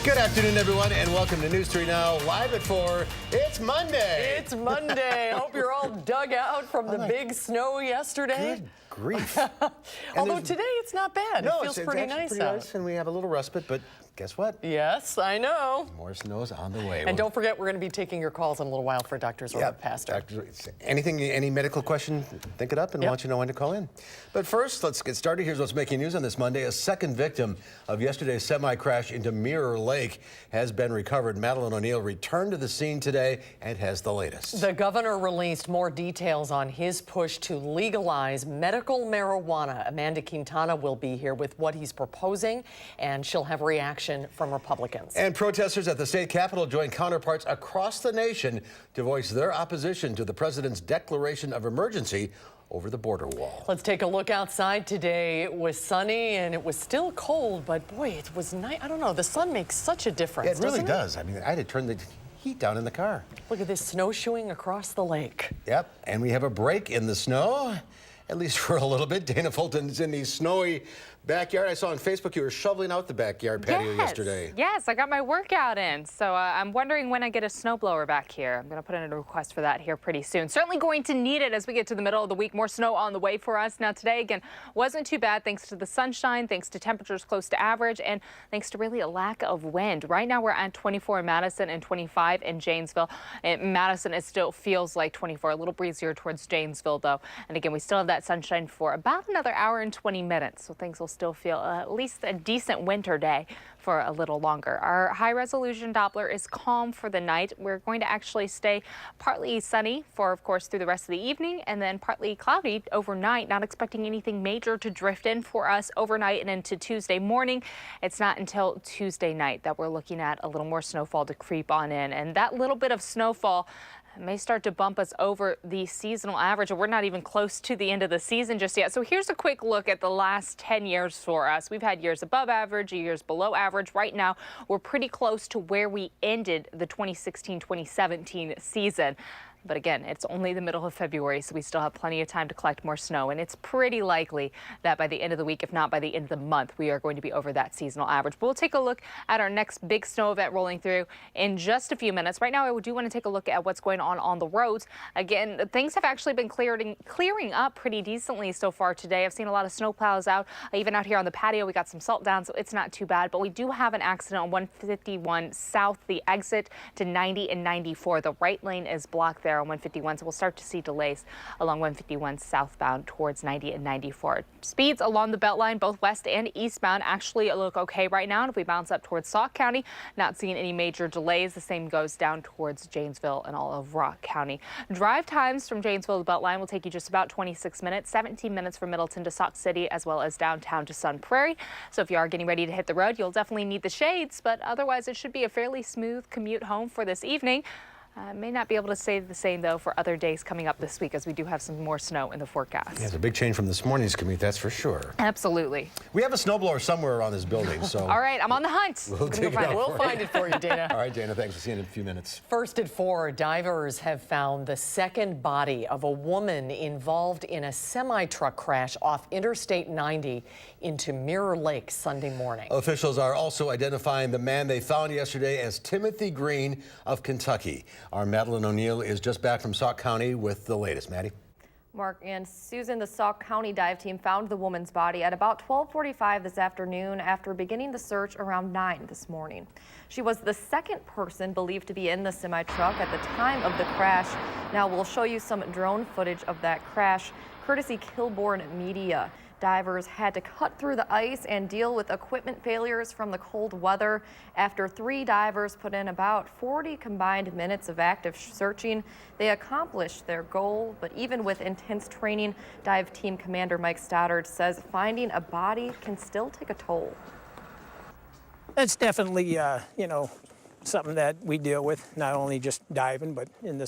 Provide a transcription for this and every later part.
Good afternoon, everyone, and welcome to News 3 Now, live at 4. It's Monday. It's Monday. I hope you're all dug out from the big snow yesterday. Good grief. Although today it's not bad. No, it feels it's pretty actually nice pretty out. nice, and we have a little respite, but guess what? Yes, I know. More snow's on the way. And don't forget, we're going to be taking your calls in a little while for Doctor's Order Pastor. Any medical question, think it up, and we'll let you know when to call in. But first, let's get started. Here's what's making news on this Monday. A second victim of yesterday's semi-crash into Mirror Lake has been recovered. Madeline O'Neill returned to the scene today and has the latest. The governor released more details on his push to legalize medical marijuana. Amanda Quintana will be here with what he's proposing, and she'll have reaction from Republicans. And protesters at the state capitol joined counterparts across the nation to voice their opposition to the president's declaration of emergency over the border wall. Let's take a look outside today. It was sunny and it was still cold, but boy, it was nice. I don't know, the sun makes such a difference. It really doesn't does. I mean, I had to turn the heat down in the car. Look at this snowshoeing across the lake. Yep, and we have a break in the snow, at least for a little bit. Dana Fulton's in the snowy backyard. I saw on Facebook you were shoveling out the backyard patio yesterday. Yes, I got my workout in. So I'm wondering when I get a snowblower back here. I'm going to put in a request for that here pretty soon. Certainly going to need it as we get to the middle of the week. More snow on the way for us. Now today, again, wasn't too bad thanks to the sunshine, thanks to temperatures close to average, and thanks to really a lack of wind. Right now we're at 24 in Madison and 25 in Janesville. In Madison, it still feels like 24, a little breezier towards Janesville, though. And again, we still have that sunshine for about another hour and 20 minutes. So things will still feel at least a decent winter day for a little longer. Our high-resolution Doppler is calm for the night. We're going to actually stay partly sunny for, of course, through the rest of the evening, and then partly cloudy overnight. Not expecting anything major to drift in for us overnight and into Tuesday morning. It's not until Tuesday night that we're looking at a little more snowfall to creep on in, and that little bit of snowfall may start to bump us over the seasonal average, and we're not even close to the end of the season just yet. So here's a quick look at the last 10 years for us. We've had years above average, years below average. Right now, we're pretty close to where we ended the 2016-2017 season. But again, it's only the middle of February, so we still have plenty of time to collect more snow. And it's pretty likely that by the end of the week, if not by the end of the month, we are going to be over that seasonal average. But we'll take a look at our next big snow event rolling through in just a few minutes. Right now, I do want to take a look at what's going on the roads. Again, things have actually been clearing up pretty decently so far today. I've seen a lot of snow plows out. Even out here on the patio, we got some salt down, so it's not too bad. But we do have an accident on 151 south, the exit to 90 and 94. The right lane is blocked there on 151, so we'll start to see delays along 151 southbound towards 90 and 94. Speeds along the Beltline, both west and eastbound, actually look okay right now. And if we bounce up towards Sauk County, not seeing any major delays. The same goes down towards Janesville and all of Rock County. Drive times from Janesville to the Beltline will take you just about 26 minutes, 17 minutes from Middleton to Sauk City, as well as downtown to Sun Prairie. So if you are getting ready to hit the road, you'll definitely need the shades, but otherwise it should be a fairly smooth commute home for this evening. May not be able to say the same, though, for other days coming up this week, as we do have some more snow in the forecast. Yeah, it's a big change from this morning's commute, that's for sure. Absolutely. We have a snowblower somewhere around this building, so... All right, I'm on the hunt. We'll find it for you, Dana. All right, Dana, thanks. We'll see you in a few minutes. First at 4, divers have found the second body of a woman involved in a semi-truck crash off Interstate 90 into Mirror Lake Sunday morning. Officials are also identifying the man they found yesterday as Timothy Green of Kentucky. Our Madeline O'Neill is just back from Sauk County with the latest. Maddie? Mark and Susan, the Sauk County dive team found the woman's body at about 12:45 this afternoon after beginning the search around 9 this morning. She was the second person believed to be in the semi-truck at the time of the crash. Now we'll show you some drone footage of that crash, courtesy Kilborn Media. Divers had to cut through the ice and deal with equipment failures from the cold weather. After 3 divers put in about 40 combined minutes of active searching, they accomplished their goal. But even with intense training, dive team commander Mike Stoddard says finding a body can still take a toll. That's definitely, something that we deal with, not only just diving, but in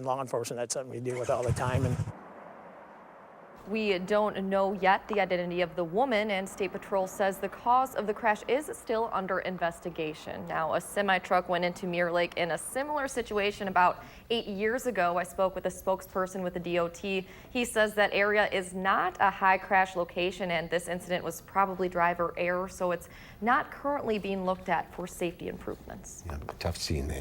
law enforcement, that's something we deal with all the time. And We don't know yet the identity of the woman, and State Patrol says the cause of the crash is still under investigation. Now, a semi-truck went into Mirror Lake in a similar situation about 8 years ago. I spoke with a spokesperson with the DOT. He says that area is not a high crash location, and this incident was probably driver error, so it's not currently being looked at for safety improvements. Yeah, tough scene,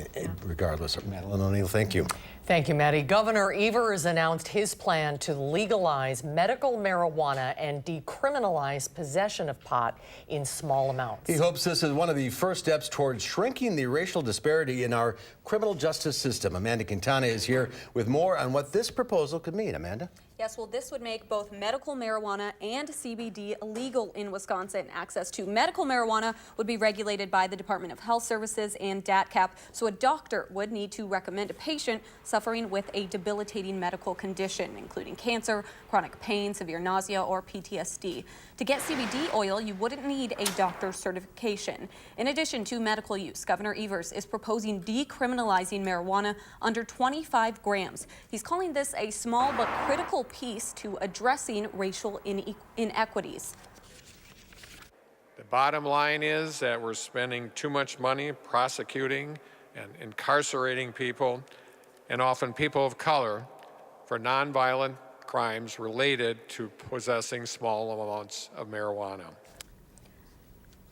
regardless. Madeline O'Neill, thank you. Thank you, Maddie. Governor Evers announced his plan to legalize medical marijuana and decriminalize possession of pot in small amounts. He hopes this is one of the first steps towards shrinking the racial disparity in our criminal justice system. Amanda Quintana is here with more on what this proposal could mean. Amanda? Yes, well, this would make both medical marijuana and CBD illegal in Wisconsin. Access to medical marijuana would be regulated by the Department of Health Services and DATCP, so a doctor would need to recommend a patient suffering with a debilitating medical condition, including cancer, chronic pain, severe nausea, or PTSD. To get CBD oil, you wouldn't need a doctor's certification. In addition to medical use, Governor Evers is proposing decriminalizing marijuana under 25 grams. He's calling this a small but critical piece to addressing racial inequities. The bottom line is that we're spending too much money prosecuting and incarcerating people, and often people of color, for nonviolent crimes related to possessing small amounts of marijuana.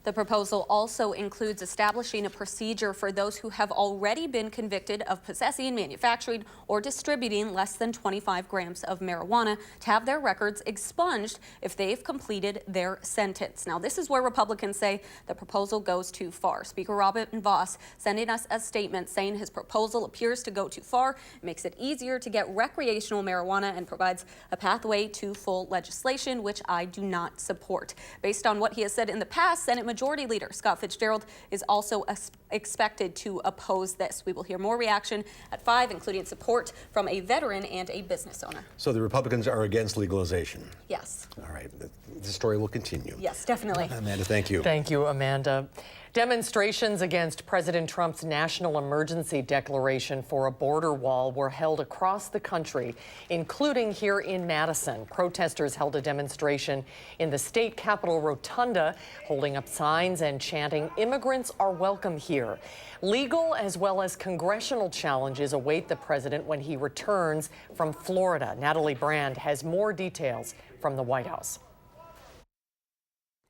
The proposal also includes establishing a procedure for those who have already been convicted of possessing, manufacturing, or distributing less than 25 grams of marijuana to have their records expunged if they've completed their sentence. Now, this is where Republicans say the proposal goes too far. Speaker Robert Voss sending us a statement saying his proposal appears to go too far, makes it easier to get recreational marijuana, and provides a pathway to full legislation, which I do not support. Based on what he has said in the past, Senate Majority Leader Scott Fitzgerald is also expected to oppose this. We will hear more reaction at 5, including support from a veteran and a business owner. So the Republicans are against legalization? Yes. All right. The story will continue. Yes, definitely. Amanda, thank you. Thank you, Amanda. Demonstrations against President Trump's national emergency declaration for a border wall were held across the country, including here in Madison. Protesters held a demonstration in the state capitol rotunda, holding up signs and chanting, "Immigrants are welcome here." Legal as well as congressional challenges await the president when he returns from Florida. Natalie Brand has more details from the White House.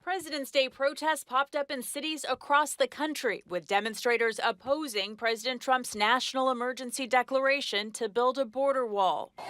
President's Day protests popped up in cities across the country, with demonstrators opposing President Trump's national emergency declaration to build a border wall. Fake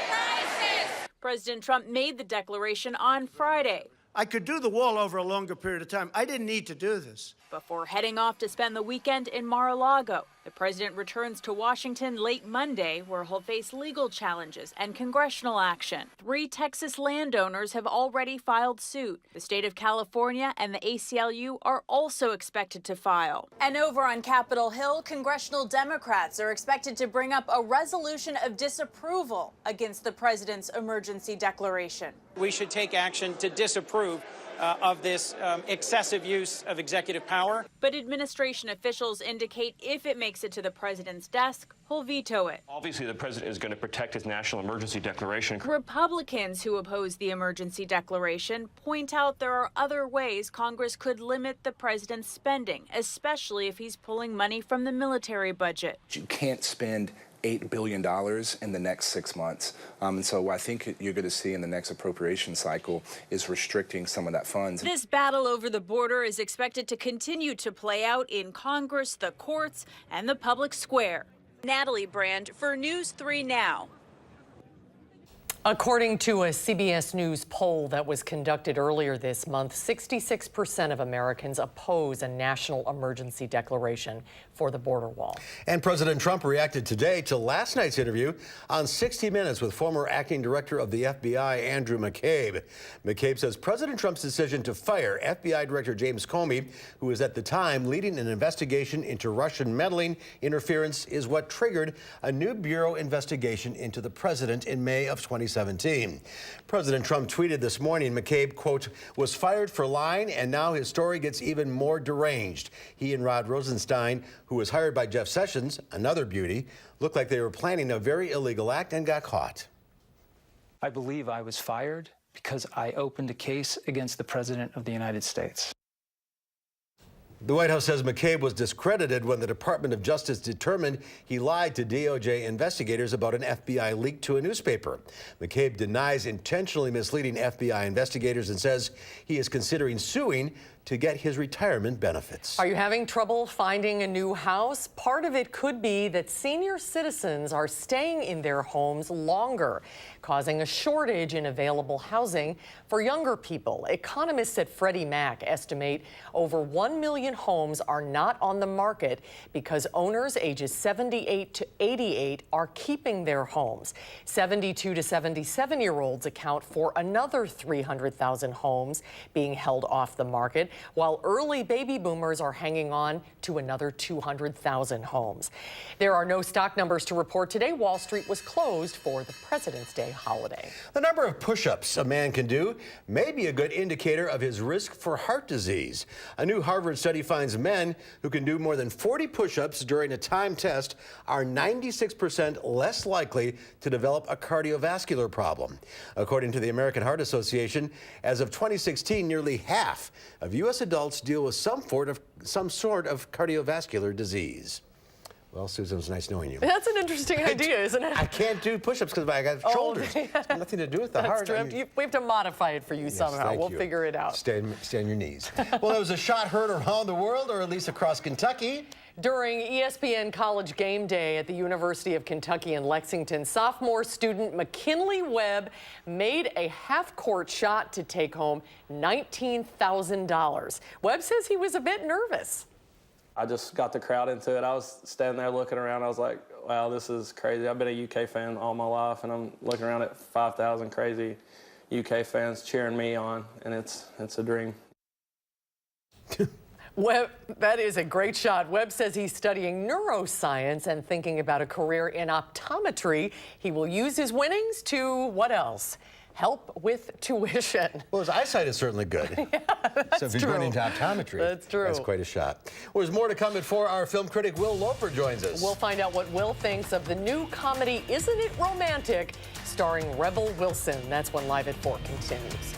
crisis! President Trump made the declaration on Friday. I could do the wall over a longer period of time. I didn't need to do this. Before heading off to spend the weekend in Mar-a-Lago, the president returns to Washington late Monday, where he'll face legal challenges and congressional action. 3 Texas landowners have already filed suit. The state of California and the ACLU are also expected to file. And over on Capitol Hill, congressional Democrats are expected to bring up a resolution of disapproval against the president's emergency declaration. We should take action to disapprove of this excessive use of executive power. But administration officials indicate if it makes it to the president's desk, he'll veto it. Obviously, the president is going to protect his national emergency declaration. Republicans who oppose the emergency declaration point out there are other ways Congress could limit the president's spending, especially if he's pulling money from the military budget. You can't spend $8 billion in the next 6 months. And so what I think you're going to see in the next appropriation cycle is restricting some of that funds. This battle over the border is expected to continue to play out in Congress, the courts, and the public square. Natalie Brand for News 3 Now. According to a CBS News poll that was conducted earlier this month, 66% of Americans oppose a national emergency declaration for the border wall. And President Trump reacted today to last night's interview on 60 Minutes with former acting director of the FBI, Andrew McCabe. McCabe says President Trump's decision to fire FBI Director James Comey, who was at the time leading an investigation into Russian meddling interference, is what triggered a new Bureau investigation into the president in May of 2017. President Trump tweeted this morning McCabe, quote, was fired for lying, and now his story gets even more deranged. He and Rod Rosenstein, who was hired by Jeff Sessions, another beauty, looked like they were planning a very illegal act and got caught. I believe I was fired because I opened a case against the President of the United States. The White House says McCabe was discredited when the Department of Justice determined he lied to DOJ investigators about an FBI leak to a newspaper. McCabe denies intentionally misleading FBI investigators and says he is considering suing to get his retirement benefits. Are you having trouble finding a new house? Part of it could be that senior citizens are staying in their homes longer, causing a shortage in available housing for younger people. Economists at Freddie Mac estimate over 1 million homes are not on the market because owners ages 78 to 88 are keeping their homes. 72 to 77-year-olds account for another 300,000 homes being held off the market, while early baby boomers are hanging on to another 200,000 homes. There are no stock numbers to report today. Wall Street was closed for the President's Day holiday. The number of push-ups a man can do may be a good indicator of his risk for heart disease. A new Harvard study finds men who can do more than 40 push-ups during a timed test are 96% less likely to develop a cardiovascular problem. According to the American Heart Association, as of 2016, nearly half of U.S. adults deal with some sort of cardiovascular disease. Well, Susan, it's nice knowing you. That's an interesting idea, isn't it? I can't do push-ups because I got shoulders. It's got nothing to do with the heart. True. We have to modify it for you somehow. We'll figure it out. Stay on your knees. Well, there was a shot heard around the world, or at least across Kentucky. During ESPN College Game Day at the University of Kentucky in Lexington, sophomore student McKinley Webb made a half-court shot to take home $19,000. Webb says he was a bit nervous. I just got the crowd into it. I was standing there looking around. I was like, wow, this is crazy. I've been a UK fan all my life, and I'm looking around at 5,000 crazy UK fans cheering me on, and it's a dream. Webb, that is a great shot. Webb says he's studying neuroscience and thinking about a career in optometry. He will use his winnings to, what else? Help with tuition. Well, his eyesight is certainly good. Yeah, that's so if he's true. going into optometry, that's true. That's quite a shot. Well, there's more to come at 4. Our film critic Will Loper joins us. We'll find out what Will thinks of the new comedy Isn't It Romantic, starring Rebel Wilson. That's when Live at 4 continues.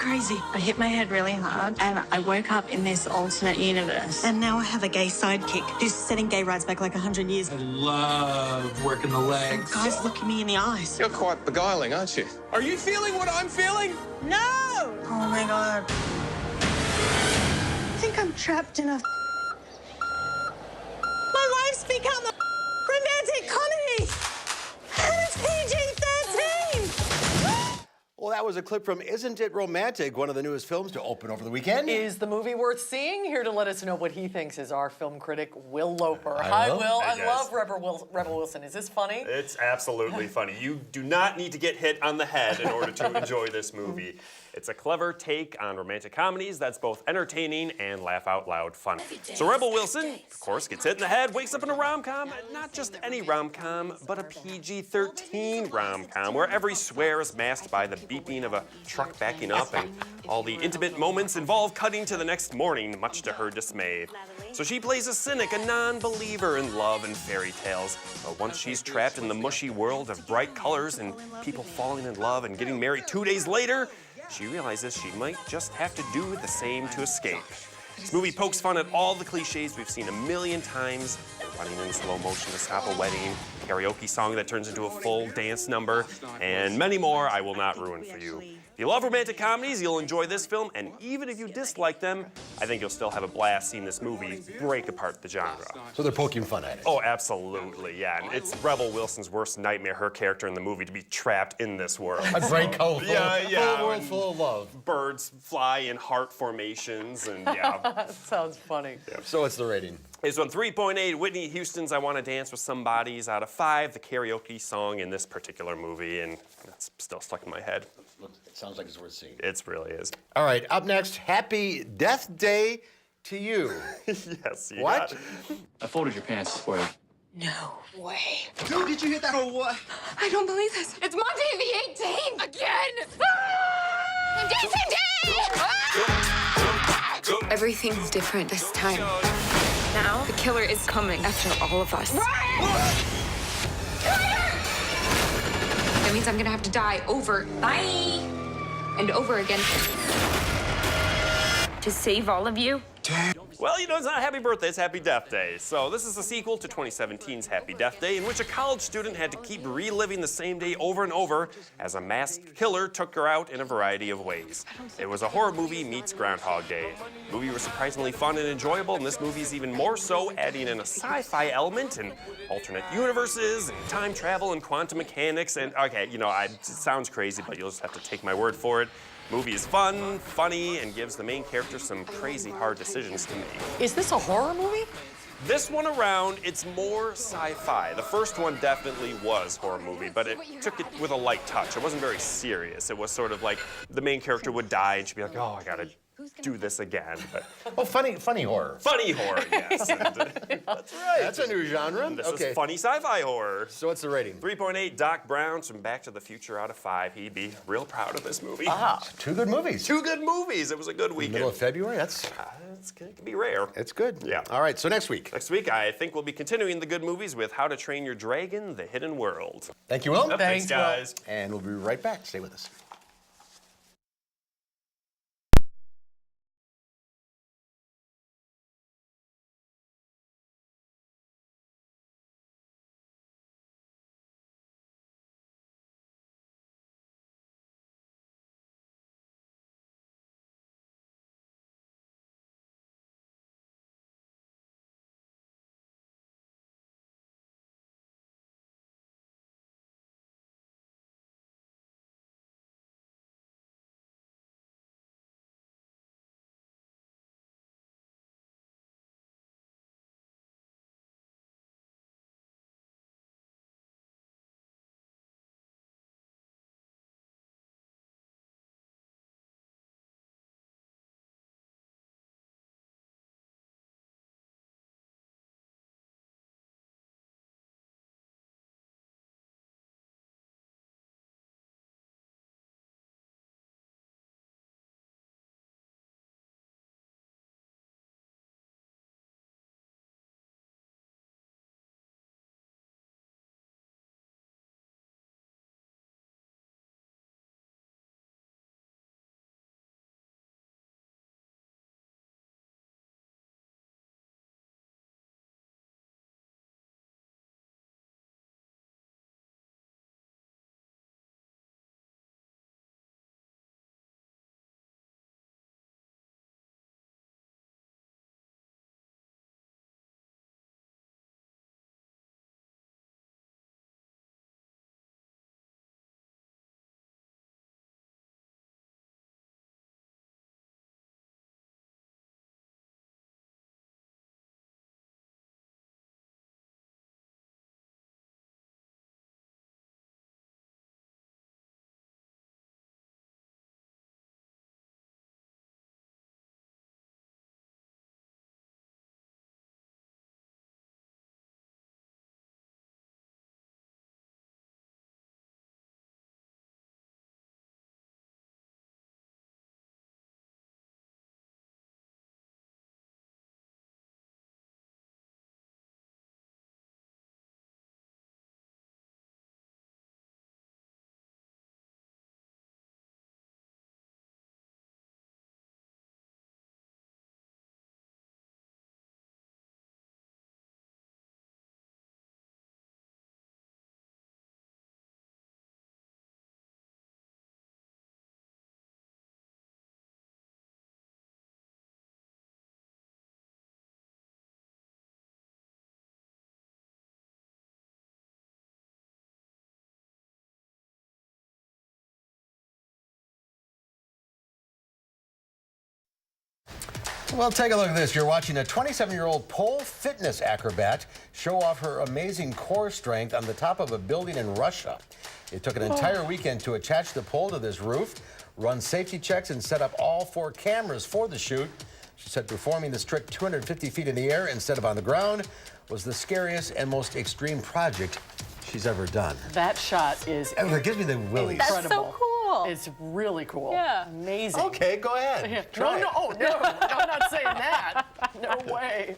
crazy. I hit my head really hard and I woke up in this alternate universe. And now I have a gay sidekick who's setting gay rights back like 100 years. I love working the legs. Guys, look me in the eyes. You're quite beguiling, aren't you? Are you feeling what I'm feeling? No! Oh my God. I think I'm trapped in a... My life's become a romantic comedy! And it's PG-13! Well, that was a clip from Isn't It Romantic, one of the newest films to open over the weekend. Is the movie worth seeing? Here to let us know what he thinks is our film critic, Will Loper. Hi, Hi, Will. Will. Hey, I guys. love Rebel Wilson. Is this funny? It's absolutely funny. You do not need to get hit on the head in order to enjoy this movie. It's a clever take on romantic comedies that's both entertaining and laugh out loud funny. So Rebel Wilson, of course, gets hit in the head, wakes up in a rom-com, not just any rom-com, but a PG-13 rom-com, where every swear is masked by the beeping of a truck backing up, and all the intimate moments involve cutting to the next morning, much to her dismay. So she plays a cynic, a non-believer in love and fairy tales. But once she's trapped in the mushy world of bright colors and people falling in love and getting married 2 days later, she realizes she might just have to do the same to escape. This movie pokes fun at all the cliches we've seen a million times. Running in slow motion to stop a wedding, karaoke song that turns into a full dance number, and many more I will not ruin for you. If you love romantic comedies, you'll enjoy this film, and even if you dislike them, I think you'll still have a blast seeing this movie break apart the genre. So they're poking fun at it. Oh, absolutely, yeah. And it's Rebel Wilson's worst nightmare, her character in the movie, to be trapped in this world. A bright, colorful, yeah. world full of love. Birds fly in heart formations, and yeah. That sounds funny. Yeah. So what's the rating? It's on 3.8 Whitney Houston's I Want to Dance with Somebody's out of 5, the karaoke song in this particular movie, and it's still stuck in my head. It sounds like it's worth seeing. It really is. All right, up next, Happy Death Day to you. Yes, you What? got it. I folded your pants for you. No way. Dude, did you hear that or what? I don't believe this. It's Monday the 18th again. Ah! Dancing Day! Ah! Everything's different this time. Now the killer is coming after all of us. That means I'm gonna have to die over and over again to save all of you. Well, you know, it's not Happy Birthday, it's Happy Death Day. So this is a sequel to 2017's Happy Death Day, in which a college student had to keep reliving the same day over and over as a masked killer took her out in a variety of ways. It was a horror movie meets Groundhog Day. The movie was surprisingly fun and enjoyable, and this movie's even more so, adding in a sci-fi element and alternate universes and time travel and quantum mechanics. And okay, you know, it sounds crazy, but you'll just have to take my word for it. Movie is fun, funny, and gives the main character some crazy hard decisions to make. Is this a horror movie? This one around, it's more sci-fi. The first one definitely was horror movie, but it took it with a light touch. It wasn't very serious. It was sort of like the main character would die and she'd be like, oh, I gotta do this again. But Oh, funny horror. funny horror, yes. And, That's right. That's a new genre. this is funny sci-fi horror. So what's the rating? 3.8 Doc Brown's from Back to the Future out of 5. He'd be real proud of this movie. Two good movies. Two good movies. It was a good weekend. Middle of February. That's It can be rare. it's good. Yeah. All right. So next week. Next week, I think we'll be continuing the good movies with How to Train Your Dragon, The Hidden World. Thank you, Will. Thanks, guys. And we'll be right back. Stay with us. Well, take a look at this. You're watching a 27-year-old pole fitness acrobat show off her amazing core strength on the top of a building in Russia. It took an entire weekend to attach the pole to this roof, run safety checks, and set up all 4 cameras for the shoot. She said performing this trick 250 feet in the air instead of on the ground was the scariest and most extreme project she's ever done. That shot is It gives me the willies. incredible. That's so cool. It's really cool. Yeah. Amazing. Okay, go ahead. Try it. No, I'm not saying that. No way.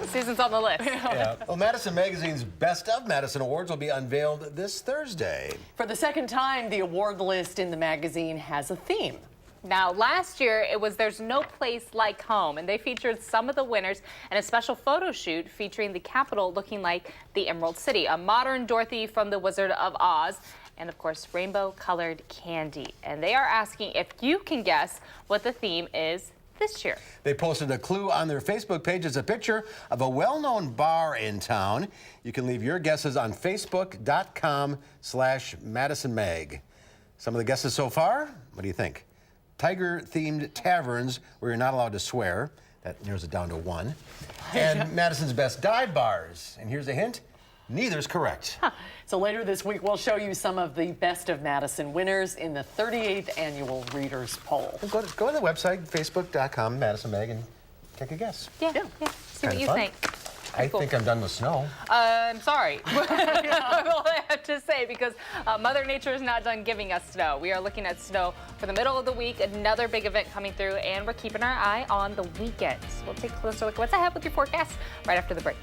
Susan's on the list. Yeah. Well, Madison Magazine's Best of Madison Awards will be unveiled this Thursday. For the second time, the award list in the magazine has a theme. Now, last year, it was There's No Place Like Home, and they featured some of the winners and a special photo shoot featuring the Capitol looking like the Emerald City, a modern Dorothy from The Wizard of Oz, and of course, rainbow-colored candy. And they are asking if you can guess what the theme is this year. They posted a clue on their Facebook page as a picture of a well-known bar in town. You can leave your guesses on facebook.com/MadisonMag. Some of the guesses so far, what do you think? Tiger-themed taverns where you're not allowed to swear. That narrows it down to 1. And Madison's best dive bars. And here's a hint, neither's correct. So later this week, we'll show you some of the Best of Madison winners in the 38th annual Readers Poll. Well, go to the website, facebook.com/MadisonMag, and take a guess. Yeah. See what you think. I think I'm done with snow. I'm sorry. I will have to say, because Mother Nature is not done giving us snow. We are looking at snow for the middle of the week, another big event coming through, and we're keeping our eye on the weekends. We'll take a closer look at what's ahead with your forecast right after the break.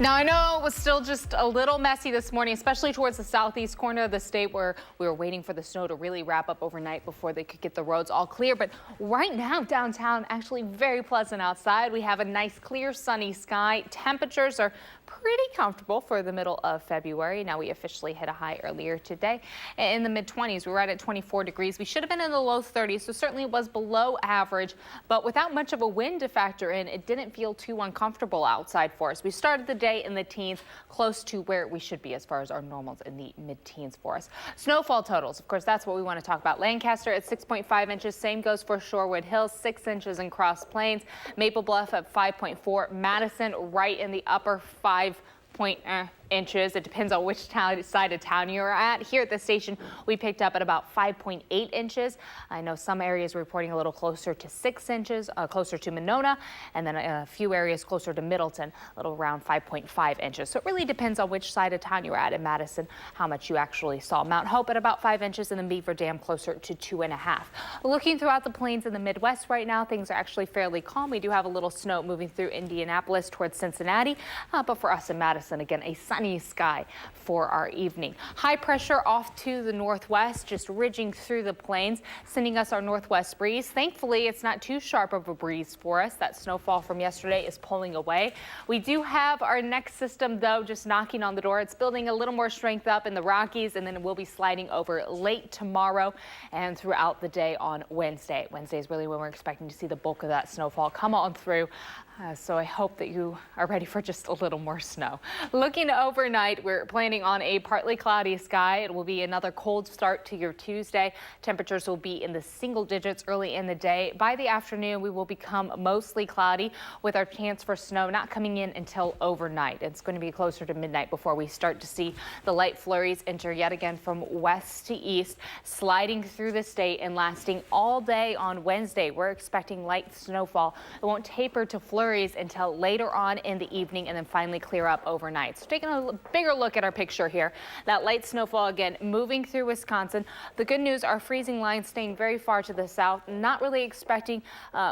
Now, I know it was still just a little messy this morning, especially towards the southeast corner of the state where we were waiting for the snow to really wrap up overnight before they could get the roads all clear. But right now, downtown, actually very pleasant outside. We have a nice, clear, sunny sky. Temperatures are pretty comfortable for the middle of February. Now we officially hit a high earlier today in the mid-20s. We were right at 24 degrees. We should have been in the low 30s, so certainly it was below average, but without much of a wind to factor in, it didn't feel too uncomfortable outside for us. We started the day in the teens, close to where we should be as far as our normals in the mid-teens for us. Snowfall totals, of course, that's what we want to talk about. Lancaster at 6.5 inches. Same goes for Shorewood Hills, 6 inches in Cross Plains. Maple Bluff at 5.4. Madison right in the upper 5 inches. It depends on which side of town you're at. Here at the station, we picked up at about 5.8 inches. I know some areas reporting a little closer to 6 inches, closer to Monona, and then a few areas closer to Middleton, a little around 5.5 inches. So it really depends on which side of town you're at in Madison, how much you actually saw. Mount Hope at about 5 inches, and then Beaver Dam closer to 2.5. Looking throughout the plains in the Midwest right now, things are actually fairly calm. We do have a little snow moving through Indianapolis towards Cincinnati, but for us in Madison, again, a sunny sky for our evening. High pressure off to the northwest, just ridging through the plains, sending us our northwest breeze. Thankfully, it's not too sharp of a breeze for us. That snowfall from yesterday is pulling away. We do have our next system, though, just knocking on the door. It's building a little more strength up in the Rockies, and then it will be sliding over late tomorrow and throughout the day on Wednesday. Wednesday is really when we're expecting to see the bulk of that snowfall come on through. So I hope that you are ready for just a little more snow. Looking overnight, we're planning on a partly cloudy sky. It will be another cold start to your Tuesday. Temperatures will be in the single digits early in the day. By the afternoon, we will become mostly cloudy with our chance for snow not coming in until overnight. It's going to be closer to midnight before we start to see the light flurries enter yet again from west to east, sliding through the state and lasting all day on Wednesday. We're expecting light snowfall. It won't taper to flurries until later on in the evening and then finally clear up overnight. So taking a bigger look at our picture here, that light snowfall again moving through Wisconsin. The good news, our freezing line staying very far to the south. Not really expecting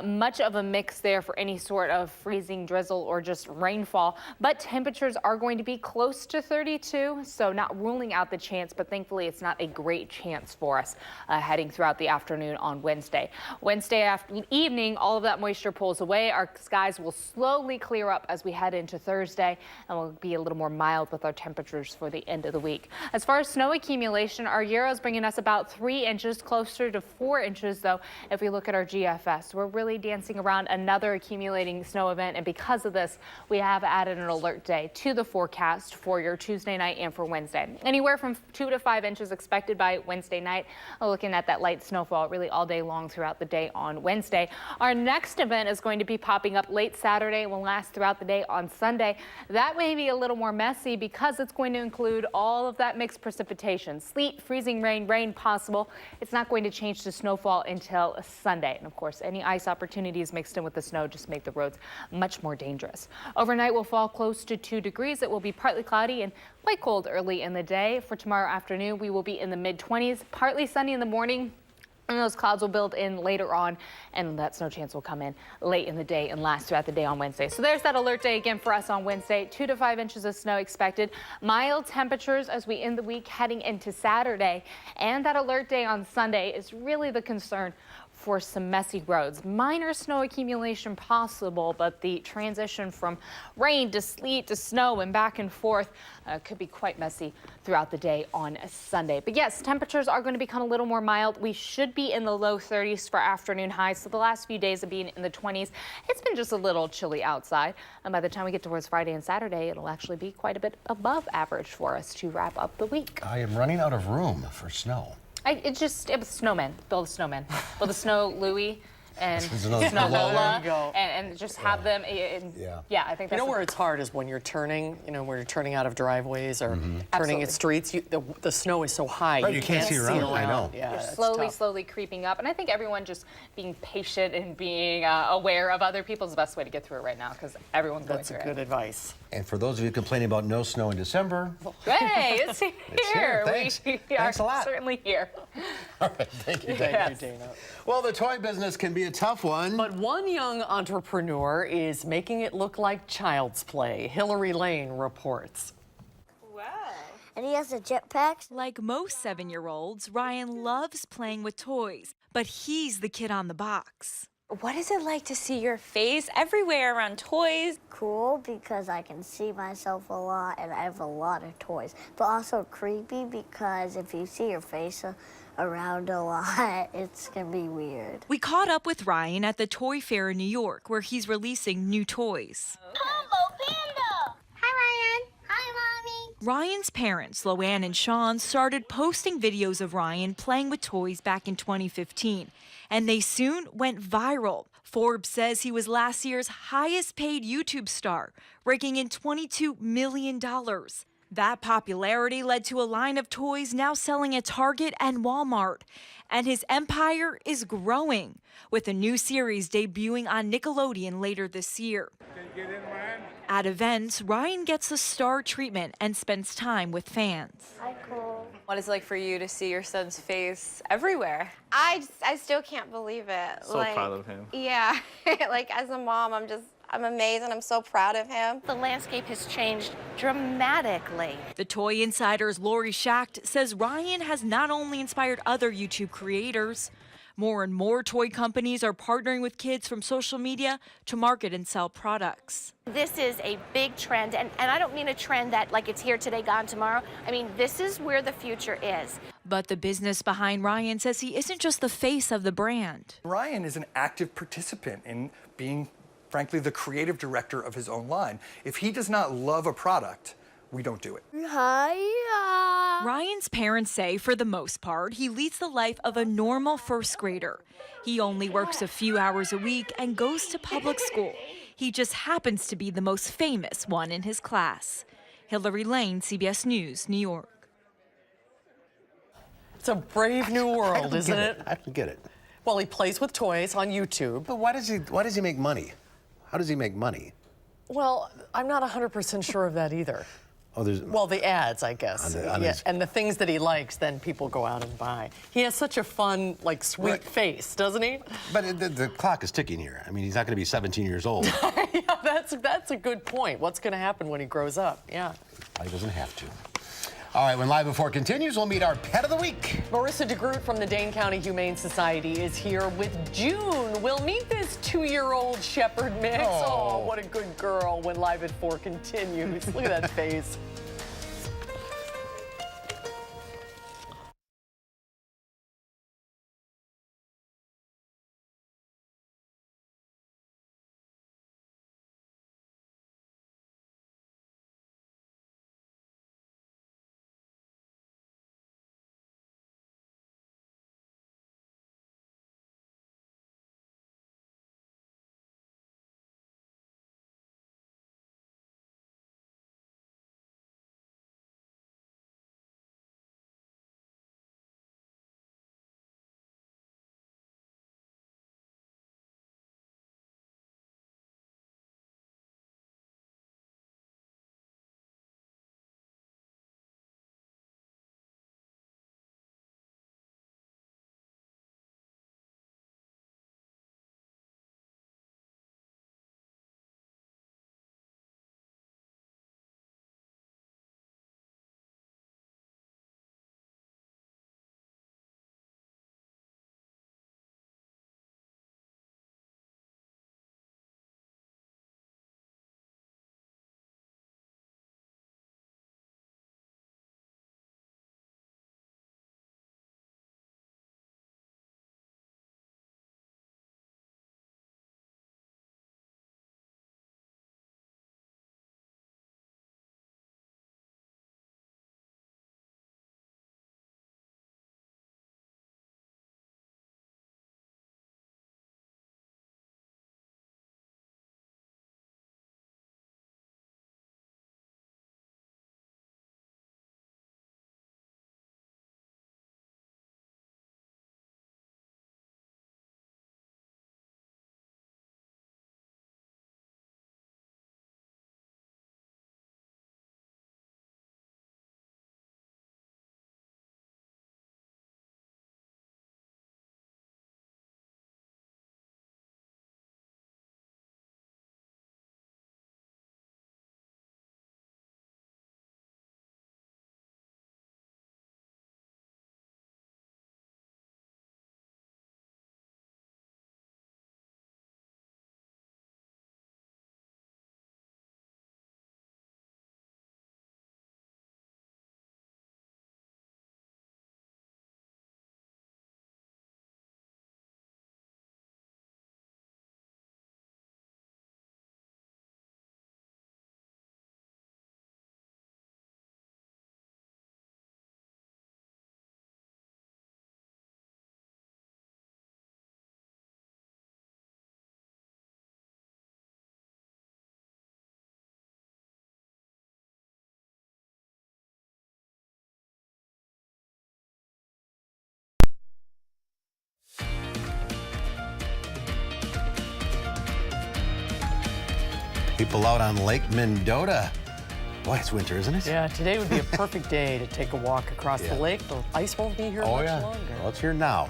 much of a mix there for any sort of freezing drizzle or just rainfall, but temperatures are going to be close to 32, so not ruling out the chance, but thankfully it's not a great chance for us heading throughout the afternoon on Wednesday. Wednesday evening, all of that moisture pulls away. Our skies will slowly clear up as we head into Thursday, and we'll be a little more mild with our temperatures for the end of the week. As far as snow accumulation, our Euro is bringing us about 3 inches, closer to 4 inches, though, if we look at our GFS. We're really dancing around another accumulating snow event, and because of this, we have added an alert day to the forecast for your Tuesday night and for Wednesday. Anywhere from 2 to 5 inches expected by Wednesday night. Looking at that light snowfall really all day long throughout the day on Wednesday. Our next event is going to be popping up late Saturday and will last throughout the day on Sunday. That may be a little more messy because it's going to include all of that mixed precipitation. Sleet, freezing rain, rain possible. It's not going to change to snowfall until Sunday. And of course, any ice opportunities mixed in with the snow just make the roads much more dangerous. Overnight will fall close to 2 degrees. It will be partly cloudy and quite cold early in the day. For tomorrow afternoon, we will be in the mid-20s, partly sunny in the morning. And those clouds will build in later on, and that snow chance will come in late in the day and last throughout the day on Wednesday. So there's that alert day again for us on Wednesday. 2 to 5 inches of snow expected. Mild temperatures as we end the week heading into Saturday. And that alert day on Sunday is really the concern for some messy roads. Minor snow accumulation possible, but the transition from rain to sleet to snow and back and forth could be quite messy throughout the day on Sunday. But yes, temperatures are going to become a little more mild. We should be in the low 30s for afternoon highs. So the last few days of being in the 20s, it's been just a little chilly outside. And by the time we get towards Friday and Saturday, it'll actually be quite a bit above average for us to wrap up the week. I am running out of room for snow. It was snowmen. Build a snowman. Build a snow Louie and snow Lola. And just have them. Yeah, I think that's where it's hard is when you're turning. Where you're turning out of driveways or turning at streets. The snow is so high. Right, you can't see around. I know. Yeah, slowly creeping up, and I think everyone just being patient and being aware of other people is the best way to get through it right now because everyone's going through it. That's good advice. And for those of you complaining about no snow in December, hey, it's here. It's here. Thanks. Thanks a lot. Certainly here. All right, thank you, Dana. Thank you, Dana. Well, the toy business can be a tough one. But one young entrepreneur is making it look like child's play. Hillary Lane reports. And he has a jetpack. Like most 7-year-olds, Ryan loves playing with toys, but he's the kid on the box. What is it like to see your face everywhere around toys? Cool because I can see myself a lot and I have a lot of toys. But also creepy because if you see your face around a lot, it's gonna be weird. We caught up with Ryan at the Toy Fair in New York, where he's releasing new toys. Combo Panda! Hi, Ryan. Hi, Mommy. Ryan's parents, Loanne and Sean, started posting videos of Ryan playing with toys back in 2015, and they soon went viral. Forbes says he was last year's highest paid YouTube star, raking in $22 million. That popularity led to a line of toys now selling at Target and Walmart. And his empire is growing, with a new series debuting on Nickelodeon later this year. At events, Ryan gets the star treatment and spends time with fans. Hi, Cole. What is it like for you to see your son's face everywhere? I still can't believe it. So proud of him. Yeah, like as a mom, I'm amazed and I'm so proud of him. The landscape has changed dramatically. The Toy Insider's Lori Schacht says Ryan has not only inspired other YouTube creators, more and more toy companies are partnering with kids from social media to market and sell products. This is a big trend, and I don't mean a trend that like it's here today, gone tomorrow. I mean, this is where the future is. But the business behind Ryan says he isn't just the face of the brand. Ryan is an active participant in being, frankly, the creative director of his own line. If he does not love a product, we don't do it. Hi. Ryan's parents say, for the most part, he leads the life of a normal first grader. He only works a few hours a week and goes to public school. He just happens to be the most famous one in his class. Hillary Lane, CBS News, New York. It's a brave new world, isn't it? I don't get it. Well, he plays with toys on YouTube. But why does he make money? How does he make money? Well, I'm not 100% sure of that either. Oh, well, the ads, I guess. On his... And the things that he likes, then people go out and buy. He has such a fun, like, sweet face, doesn't he? But the clock is ticking here. I mean, he's not going to be 17 years old. Yeah, that's a good point. What's going to happen when he grows up? Yeah. He doesn't have to. All right, when Live Before continues, we'll meet our Pet of the Week. Marissa DeGroot from the Dane County Humane Society is here with June. We'll meet this 2-year-old shepherd mix. Oh, what a good girl when Live at 4 continues. Look at that face. People out on Lake Mendota. Boy, it's winter, isn't it? Yeah, today would be a perfect day to take a walk across the lake. The ice won't be here much longer. Well, it's here now.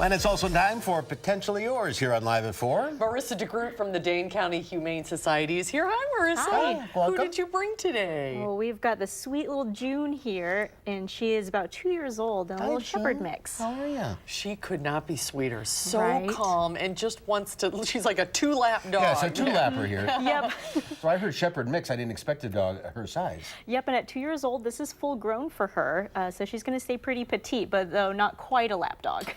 And it's also time for Potentially Yours here on Live at 4. Marissa DeGroot from the Dane County Humane Society is here. Hi, Marissa. Hi. Who did you bring today? Well, we've got the sweet little June here, and she is about 2 years old and a little shepherd mix. How are you? She could not be sweeter. So Right. calm and just wants to, she's like a two-lap dog. Yeah, it's a two-lapper here. Yep. So I heard shepherd mix. I didn't expect a dog her size. Yep, and at 2 years old, this is full grown for her, so she's going to stay pretty petite, but though not quite a lap dog.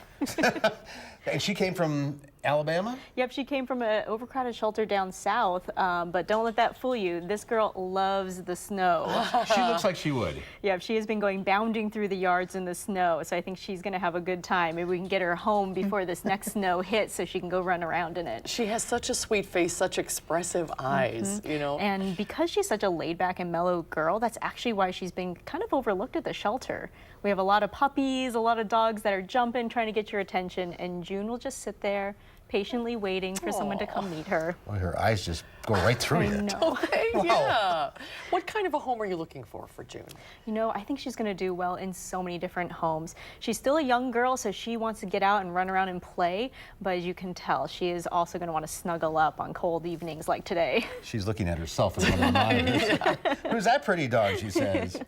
And she came from Alabama? Yep, she came from an overcrowded shelter down south, but don't let that fool you. This girl loves the snow. She looks like she would. Yep, she has been going bounding through the yards in the snow, so I think she's going to have a good time. Maybe we can get her home before this next snow hits so she can go run around in it. She has such a sweet face, such expressive eyes, you know. And because she's such a laid-back and mellow girl, that's actually why she's been kind of overlooked at the shelter. We have a lot of puppies, a lot of dogs that are jumping, trying to get your attention, and June will just sit there, patiently waiting for someone to come meet her. Well, her eyes just go right through you. Okay, Wow. yeah. What kind of a home are you looking for June? You know, I think she's going to do well in so many different homes. She's still a young girl, so she wants to get out and run around and play, but as you can tell, she is also going to want to snuggle up on cold evenings like today. She's looking at herself in one of the monitors. Who's that pretty dog, she says.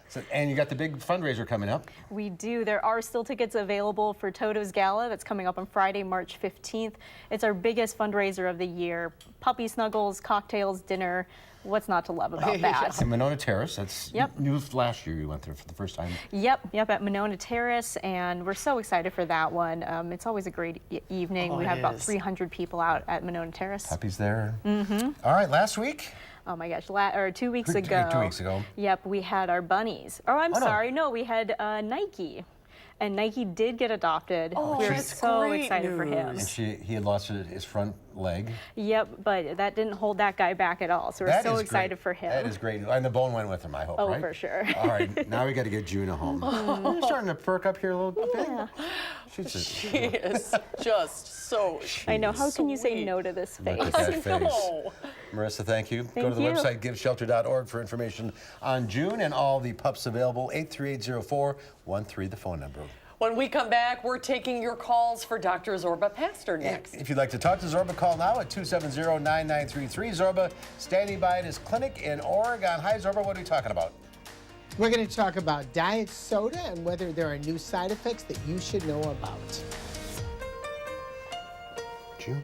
So, and you got the big fundraiser coming up. We do. There are still tickets available for Toto's Gala that's coming up on Friday, March 15th. It's our biggest fundraiser of the year. Puppy snuggles, cocktails, dinner. What's not to love about that? In Monona Terrace. That's new last year you went there for the first time. Yep, at Monona Terrace, and we're so excited for that one. It's always a great evening. We have about 300 people out at Monona Terrace. Puppies there. All right, last week? Oh my goch, 2 weeks ago. 2 weeks ago. Yep, we had our bunnies. Oh, I'm sorry. No, we had Nike. And Nike did get adopted. We're so excited for him. And he had lost his front leg. Yep, but that didn't hold that guy back at all. So we're so excited for him. That is great. And the bone went with him, I hope, Oh, right? for sure. All right, now we got to get Juna home. You're starting to perk up here a little bit. Yeah. She is just so I know. How can you say no to this face? Look at that face. No. Marissa, thank you. Go Thank to the you. website, giveshelter.org, for information on June and all the pups available. 8380413, the phone number. When we come back, we're taking your calls for Dr. Zorba Pastor next. If you'd like to talk to Zorba, call now at 270-9933. Zorba standing by at his clinic in Oregon. Hi, Zorba. What are we talking about? We're going to talk about diet soda and whether there are new side effects that you should know about. June.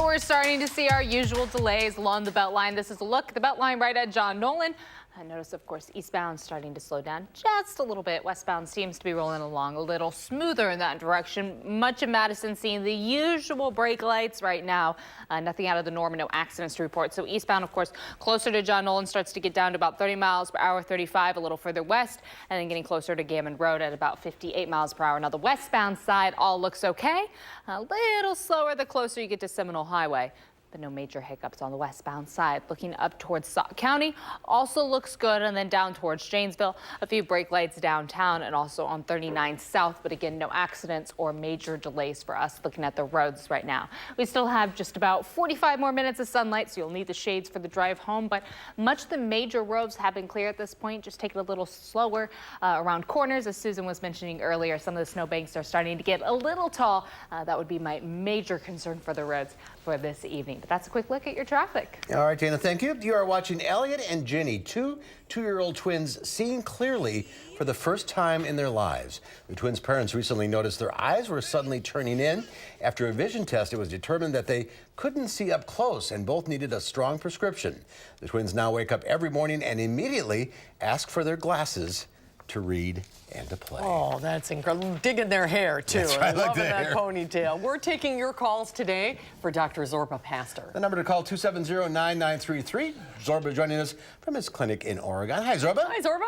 we're starting to see our usual delays along the Beltline. This is a look at the Beltline right at John Nolan. I notice, of course, eastbound starting to slow down just a little bit. Westbound seems to be rolling along a little smoother in that direction. Much of Madison seeing the usual brake lights right now. Nothing out of the norm and no accidents to report. So eastbound, of course, closer to John Nolan starts to get down to about 30 miles per hour, 35 a little further west, and then getting closer to Gammon Road at about 58 miles per hour. Now the westbound side all looks okay. A little slower the closer you get to Seminole Highway. But no major hiccups on the westbound side. Looking up towards Sauk County also looks good, and then down towards Janesville, a few brake lights downtown and also on 39 South. But again, no accidents or major delays for us looking at the roads right now. We still have just about 45 more minutes of sunlight, so you'll need the shades for the drive home. But much of the major roads have been clear at this point. Just take it a little slower around corners. As Susan was mentioning earlier, some of the snowbanks are starting to get a little tall. That would be my major concern for the roads for this evening. But that's a quick look at your traffic. All right, Dana, thank you. You are watching Elliot and Ginny, two-year-old twins seeing clearly for the first time in their lives. The twins' parents recently noticed their eyes were suddenly turning in. After a vision test, it was determined that they couldn't see up close and both needed a strong prescription. The twins now wake up every morning and immediately ask for their glasses to read and to play. Oh, that's incredible. Digging their hair, too. That's right, I like loving that that hair. ponytail. We're taking your calls today for Dr. Zorba Pastor. The number to call, 270-9933. Zorba joining us from his clinic in Oregon. Hi, Zorba. Hi, Zorba.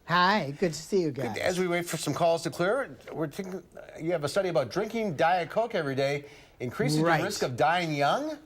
Hi, good to see you guys. As we wait for some calls to clear, we're thinking, you have a study about drinking Diet Coke every day increases Right. the risk of dying young?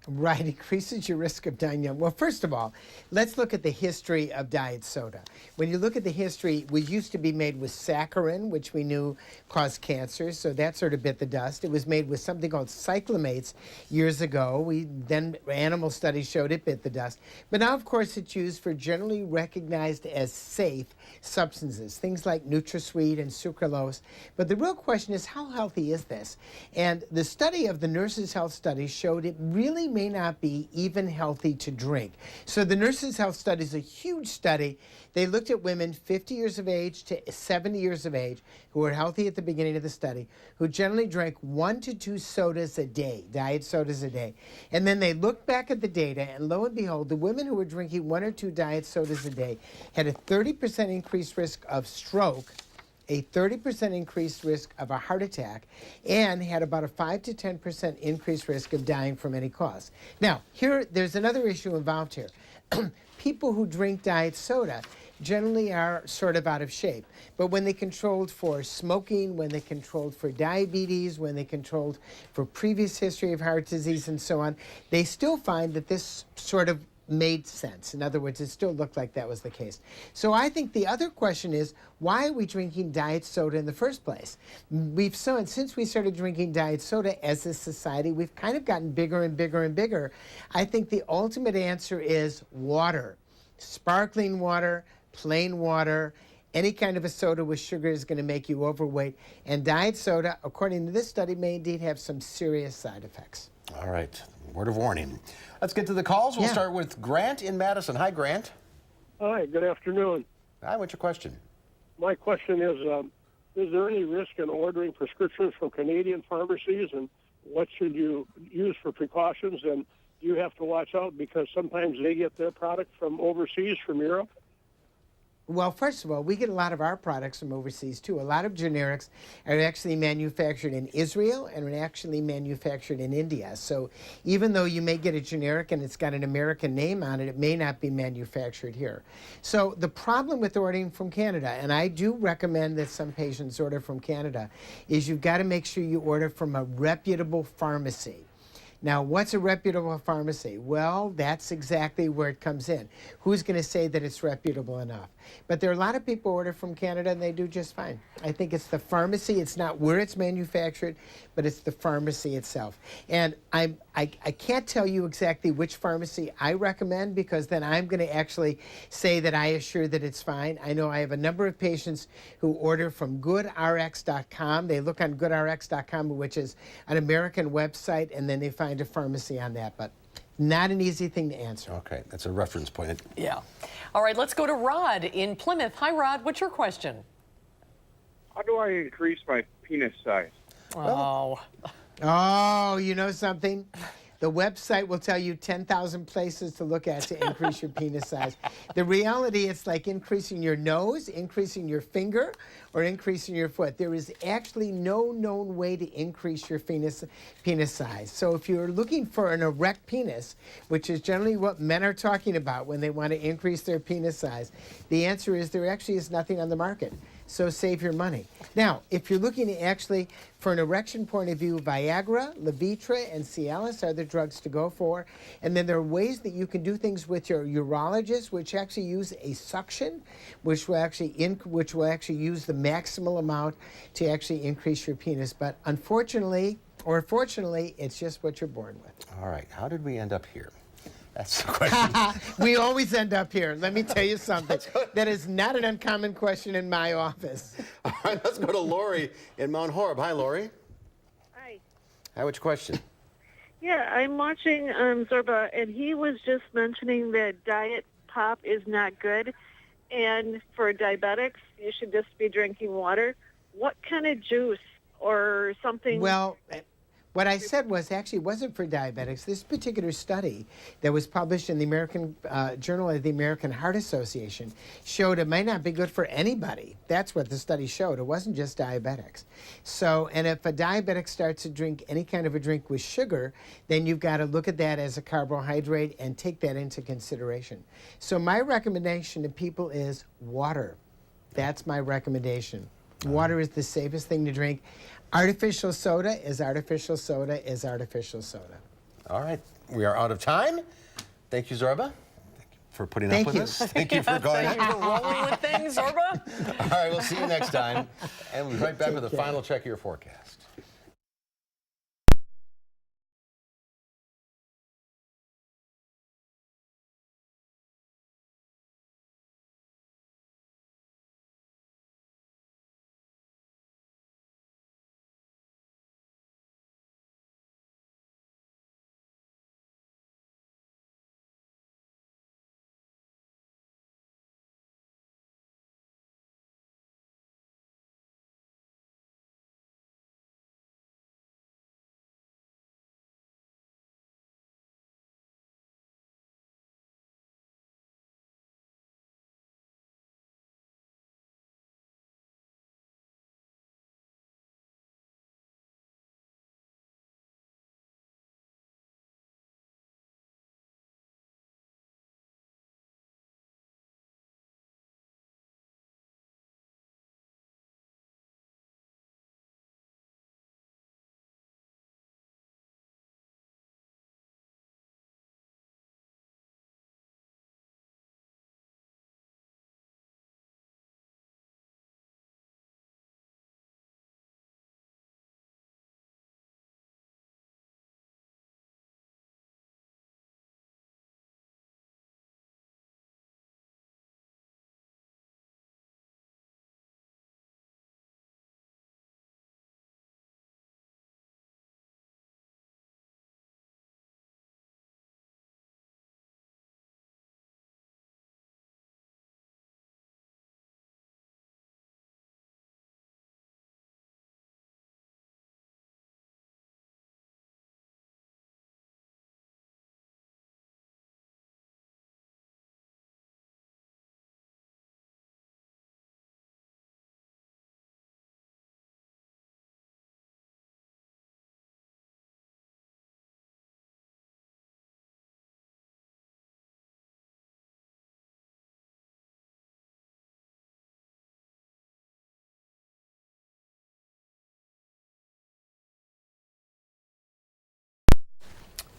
Right, increases your risk of dying young. Well, first of all, let's look at the history of diet soda. When you look at the history, we used to be made with saccharin, which we knew caused cancer, so that sort of bit the dust. It was made with something called cyclamates years ago. Then animal studies showed it bit the dust. But now, of course, it's used for generally recognized as safe substances, things like NutraSweet and sucralose. But the real question is, how healthy is this? And the study of the Nurses' Health Study showed it really may not be even healthy to drink. So the Nurses' Health Study is a huge study. They looked at women 50 years of age to 70 years of age who were healthy at the beginning of the study, who generally drank 1 to 2 sodas a day, diet sodas a day. And then they looked back at the data, and lo and behold, the women who were drinking 1 or 2 diet sodas a day had a 30% increased risk of stroke, a 30% increased risk of a heart attack, and had about a 5 to 10% increased risk of dying from any cause. Now, there's another issue involved here. People who drink diet soda generally are sort of out of shape. But when they controlled for smoking, when they controlled for diabetes, when they controlled for previous history of heart disease and so on, they still find that this sort of made sense. In other words, it still looked like that was the case. So I think the other question is, why are we drinking diet soda in the first place? Since we started drinking diet soda as a society, we've kind of gotten bigger and bigger and bigger. I think the ultimate answer is water. Sparkling water, plain water. Any kind of a soda with sugar is going to make you overweight. And diet soda, according to this study, may indeed have some serious side effects. All right, word of warning. Let's get to the calls. We'll start with Grant in Madison. Hi, Grant. Hi, good afternoon. Hi, what's your question? My question is there any risk in ordering prescriptions from Canadian pharmacies, and what should you use for precautions? And do you have to watch out because sometimes they get their product from overseas, from Europe? Well, first of all, we get a lot of our products from overseas, too. A lot of generics are actually manufactured in Israel and are actually manufactured in India. So even though you may get a generic and it's got an American name on it, it may not be manufactured here. So the problem with ordering from Canada, and I do recommend that some patients order from Canada, is you've got to make sure you order from a reputable pharmacy. Now, what's a reputable pharmacy? Well, that's exactly where it comes in. Who's going to say that it's reputable enough? But there are a lot of people who order from Canada, and they do just fine. I think it's the pharmacy. It's not where it's manufactured, but it's the pharmacy itself. And I can't tell you exactly which pharmacy I recommend, because then I'm going to actually say that I assure that it's fine. I know I have a number of patients who order from GoodRx.com. They look on GoodRx.com, which is an American website, and then they find a pharmacy on that. But not an easy thing to answer. Okay, that's a reference point. Yeah. All right, let's go to Rod in Plymouth. Hi, Rod. What's your question? How do I increase my penis size? Oh. Oh, you know something? The website will tell you 10,000 places to look at to increase your penis size. The reality, it's like increasing your nose, increasing your finger, or increasing your foot. There is actually no known way to increase your penis size. So if you're looking for an erect penis, which is generally what men are talking about when they want to increase their penis size, the answer is there actually is nothing on the market. So save your money. Now, if you're looking to actually, for an erection point of view, Viagra, Levitra, and Cialis are the drugs to go for. And then there are ways that you can do things with your urologist, which actually use a suction, which will actually use the maximal amount to actually increase your penis. But unfortunately, or fortunately, it's just what you're born with. All right, how did we end up here? That's the question. We always end up here. Let me tell you something. That is not an uncommon question in my office. All right, let's go to Lori in Mount Horeb. Hi, Lori. Hi. Hi, what's your question? Yeah, I'm watching Zorba, and he was just mentioning that diet pop is not good, and for diabetics, you should just be drinking water. What kind of juice or something? Well, what I said was actually it wasn't for diabetics. This particular study that was published in the American Journal of the American Heart Association showed it might not be good for anybody. That's what the study showed. It wasn't just diabetics. So, and if a diabetic starts to drink any kind of a drink with sugar, then you've got to look at that as a carbohydrate and take that into consideration. So my recommendation to people is water. That's my recommendation. Water is the safest thing to drink. Artificial soda is artificial soda is artificial soda. All right, we are out of time. Thank you, Zorba, for putting up with us. Thank you for going. Thank you for rolling with things, Zorba. All right, we'll see you next time. And we'll be right back with a final check of your forecast.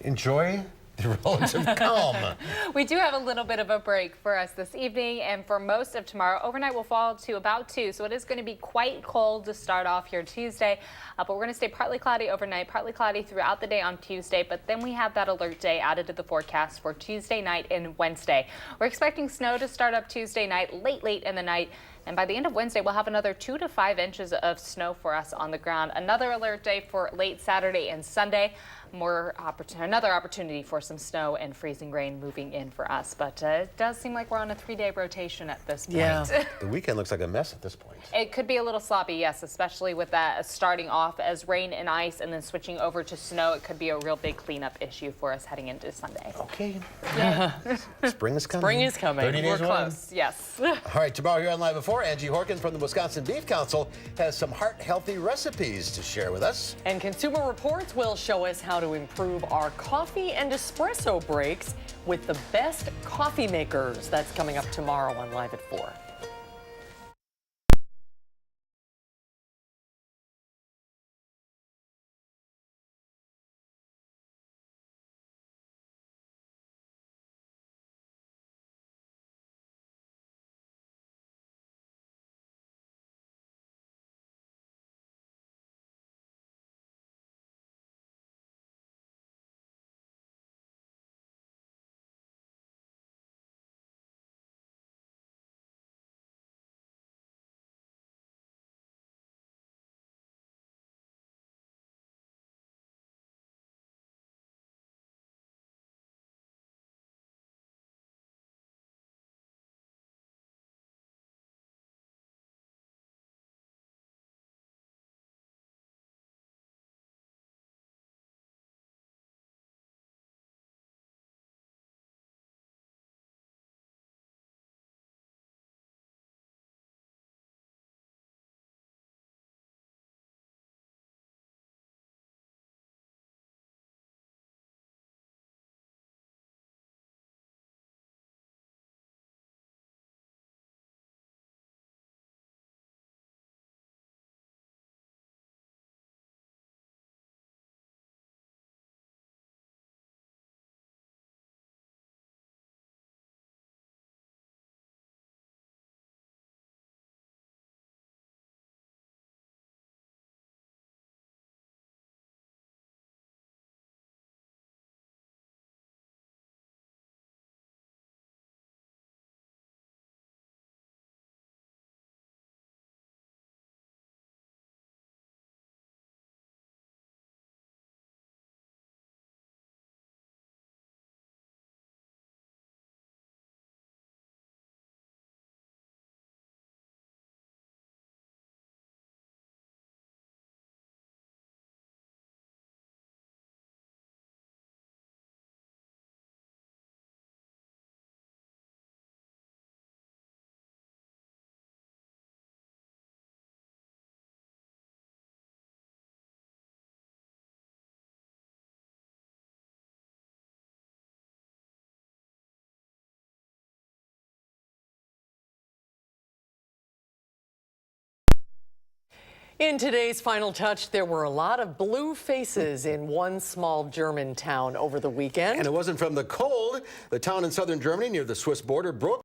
Enjoy the relative calm. We do have a little bit of a break for us this evening, and for most of tomorrow, overnight will fall to about 2, so it is going to be quite cold to start off here Tuesday, but we're going to stay partly cloudy overnight, partly cloudy throughout the day on Tuesday, but then we have that alert day added to the forecast for Tuesday night and Wednesday. We're expecting snow to start up Tuesday night, late in the night, And by the end of Wednesday, we'll have another 2 to 5 inches of snow for us on the ground. Another alert day for late Saturday and Sunday. Another opportunity for some snow and freezing rain moving in for us. But it does seem like we're on a 3-day rotation at this point. Yeah. The weekend looks like a mess at this point. It could be a little sloppy, yes, especially with that starting off as rain and ice and then switching over to snow. It could be a real big cleanup issue for us heading into Sunday. Okay. Spring is coming. Spring is coming. 30 days We're close, yes. All right, tomorrow here on Live at 4, Angie Horkin from the Wisconsin Beef Council has some heart-healthy recipes to share with us. And Consumer Reports will show us how to improve our coffee and espresso breaks with the best coffee makers. That's coming up tomorrow on Live at 4. In today's Final Touch, there were a lot of blue faces in one small German town over the weekend. And it wasn't from the cold. The town in southern Germany near the Swiss border broke